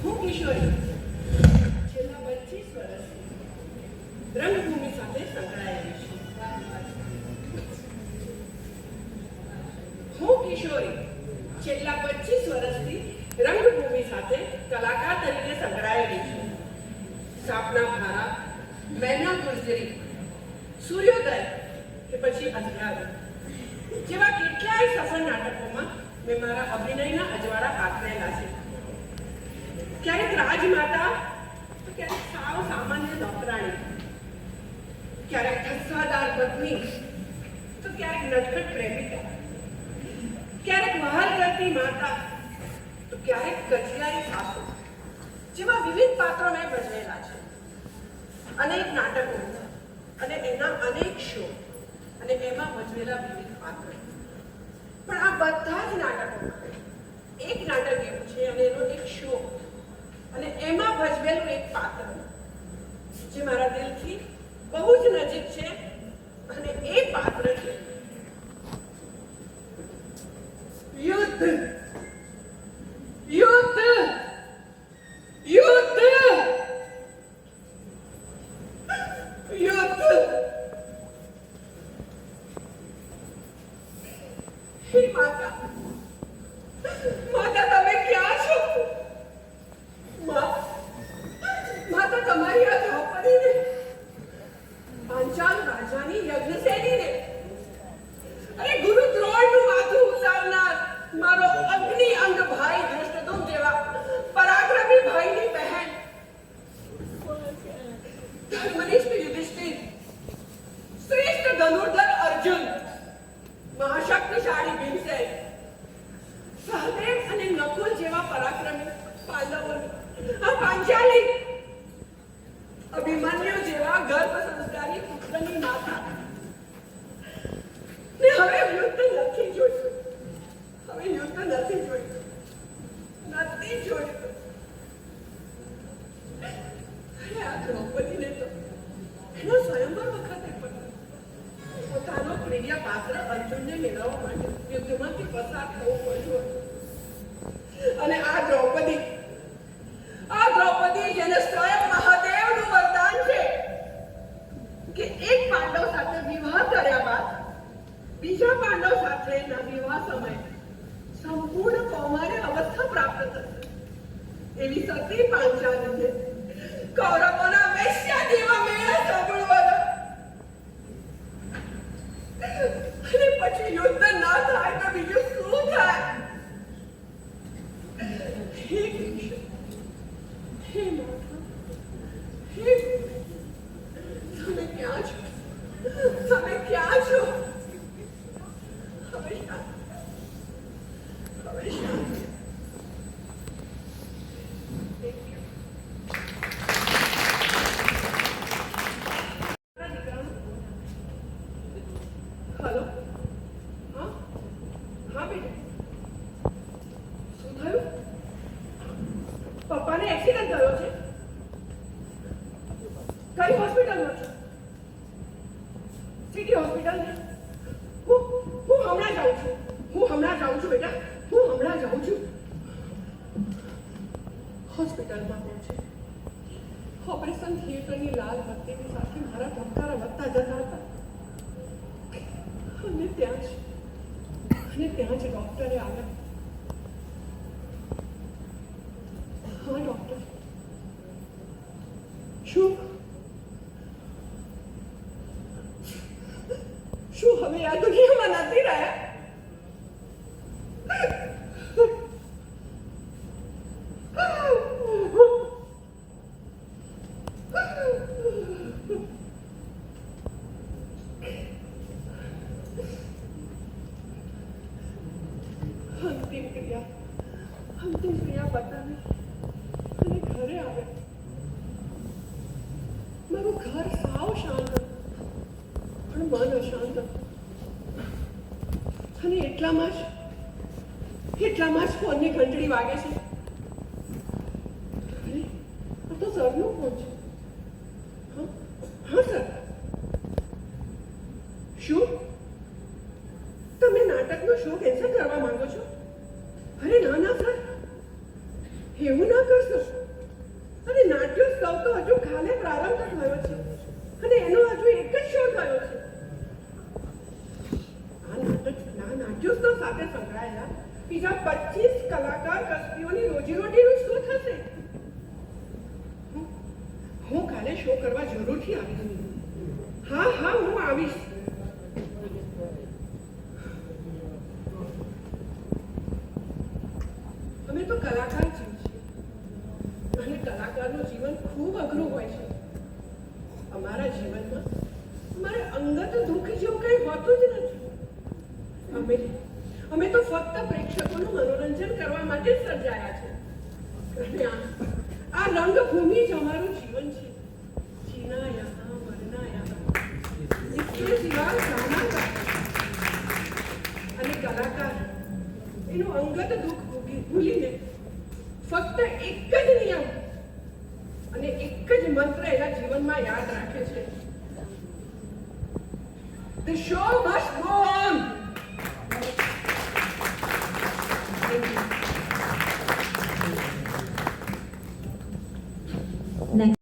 હું કિશોરી છેલ્લા 25 વર્ષથી રંગભૂમિ સાથે સંકળાયેલી છું. હું કિશોરી છેલ્લા 25 વર્ષથી રંગભૂમિ સાથે કલાકાર તરીકે સંકળાયેલી છું. સાપના ભારા, મેના ગુર્જરી, સૂર્યોદય કે પછી અંધારું જેવા કેટલાય સફળ નાટકોમાં મેં મારા અભિનયના અજવાળા આથરેલા છે. ક્યારેક રાજમાતા તો ક્યારેક સાવ સામાન્ય નોકરાણી, ક્યારેક ઠસ્સાદાર પત્ની તો ક્યારેક નટખટ પ્રેમિકા, ક્યારેક વહાલ કરતી માતા તો ક્યારેક કજિયારી સાસુ જેવા વિવિધ પાત્રો મેં ભજવેલા છે. અનેક નાટકો અને એના અનેક શો અને એમાં ભજવેલા વિવિધ પાત્રો. પણ આ બધા જ નાટકોમાં એક નાટક એવું છે અને એનો એક શો અને એમાં ભજવેલું એક પાત્ર જે મારા દિલથી બહુ જ નજીક છે અને એ પાત્ર છે યુદ્ધ. યુદ્ધ યુદ્ધ યુદ્ધ. હે માતા, માતા તમે ક્યાં છો? માતા તમારી આ દ્રૌપદીને, પાંચાલ રાજાની યજ્ઞસેનીને, અરે ગુરુ દ્રોણનું માથું ઉતારનાર મારો અગ્નિ અંગ ભાઈ ધૃષ્ટદ્યુમ્ન જેવા પરાક્રમી ભાઈની બહેન ધર્મનિષ્ઠ યુધિષ્ઠિર, શ્રેષ્ઠ ધનુર્ધર અર્જુન, મહાશક્તિશાળી ભીમસેન, સહદેવ અને નકુલ જેવા પરાક્રમી પાંડવોની આ પાંચાલી, અભિમન્યુ જેવા ગર્ભ સંસ્કારી પુત્રની માતા. ને હવે યુદ્ધ નથી જોઈતું, હવે યુદ્ધ નથી જોઈતું, નથી જોઈતું. અરે આ દ્રૌપદીને તો એનો સ્વયંવર વખતે પણ પોતાનો પ્રિય પાત્ર અર્જુનને મેળવવા માટે યુદ્ધમાંથી પસાર થવું પડ્યું. અને આ દ્રૌપદી જેને સ્વયં મહાદેવનું વરદાન છે કે એક પાંડવ સાથે વિવાહ કર્યા બાદ બીજા પાંડવ સાથેના વિવાહ સમયે સંપૂર્ણ કૌમાર્ય અવસ્થા પ્રાપ્ત થશે એવી સતી પાંચાલીને કૌરવોના વૈશ્યા જેવા મેળા સાંભળવાના. અને પછી યુદ્ધ ના થાય તો બીજું શું થાય? હે કૃષ્ણ, હે માતા, હે તમે ક્યાં છો? તમે ક્યાં છો? હવે શાંતિ, હવે શાંતિ. હેલો, હા હા બેટા, શું થયું? પપ્પાને એક્સિડન્ટ થયો છે? કઈ હોસ્પિટલમાં છો? સિટી હોસ્પિટલ ને? હું હમણાં જાઉં છું, બેટા, હું હમણાં જાઉં છું. હોસ્પિટલમાં પહોંચે, ઓપરેશન થિયેટરની લાલ બત્તીની સાથે મારા ધબકારા વધતા જતા હતા. અને ત્યાં જ ડોક્ટરે આવ્યા. હા ડોક્ટર, શું હવે આ દુનિયામાં નથી રહ્યા? અંતિમ ક્રિયા બતાવી અને ઘરે આવે. મારું ઘર સાવ શાંત પણ મન અશાંત. અને એટલામાં જ ફોનની ઘંટડી વાગે છે. અરે આ તો સરનો ફોન છે. હા સર, શું તમે નાટકનો શો કેન્સલ કરવા માંગો છો? અરે ના ના સર, એવું ના કરશો. અરે નાટ્યોત્સવ તો હજુ કાલે પ્રારંભ થયો છે અને એનો હજુ એક જ શો થયો છે. આ નાટ્યોત્સવ સાથે સંકળાયેલા બીજા 25 કલાકાર કસ્તીઓની રોજીરોટીનું શું થશે? હું કાલે શો કરવા જરૂરથી આવીશ. હા હા, હું આવીશ. અમે તો કલાકાર છીએ અને કલાકારનું જીવન ખૂબ અઘરું હોય છે. અમારા જીવનમાં અમારે અંગત દુઃખ જેવું કંઈ હોતું જ નથી. અમે તો ફક્ત પ્રેક્ષકોનું મનોરંજન કરવા માટે જ સર્જાયા છે. અને આ રંગભૂમિ જ અમારું જીવન છે. જીના યહાં મરના યહાં, इसके सिवा गाना અને કલાકાર એનું અંગત દુઃખ ભૂલીને ફક્ત એક જ નિયમ અને એક જ મંત્ર એના જીવનમાં યાદ રાખે છે. The show must go on. Next.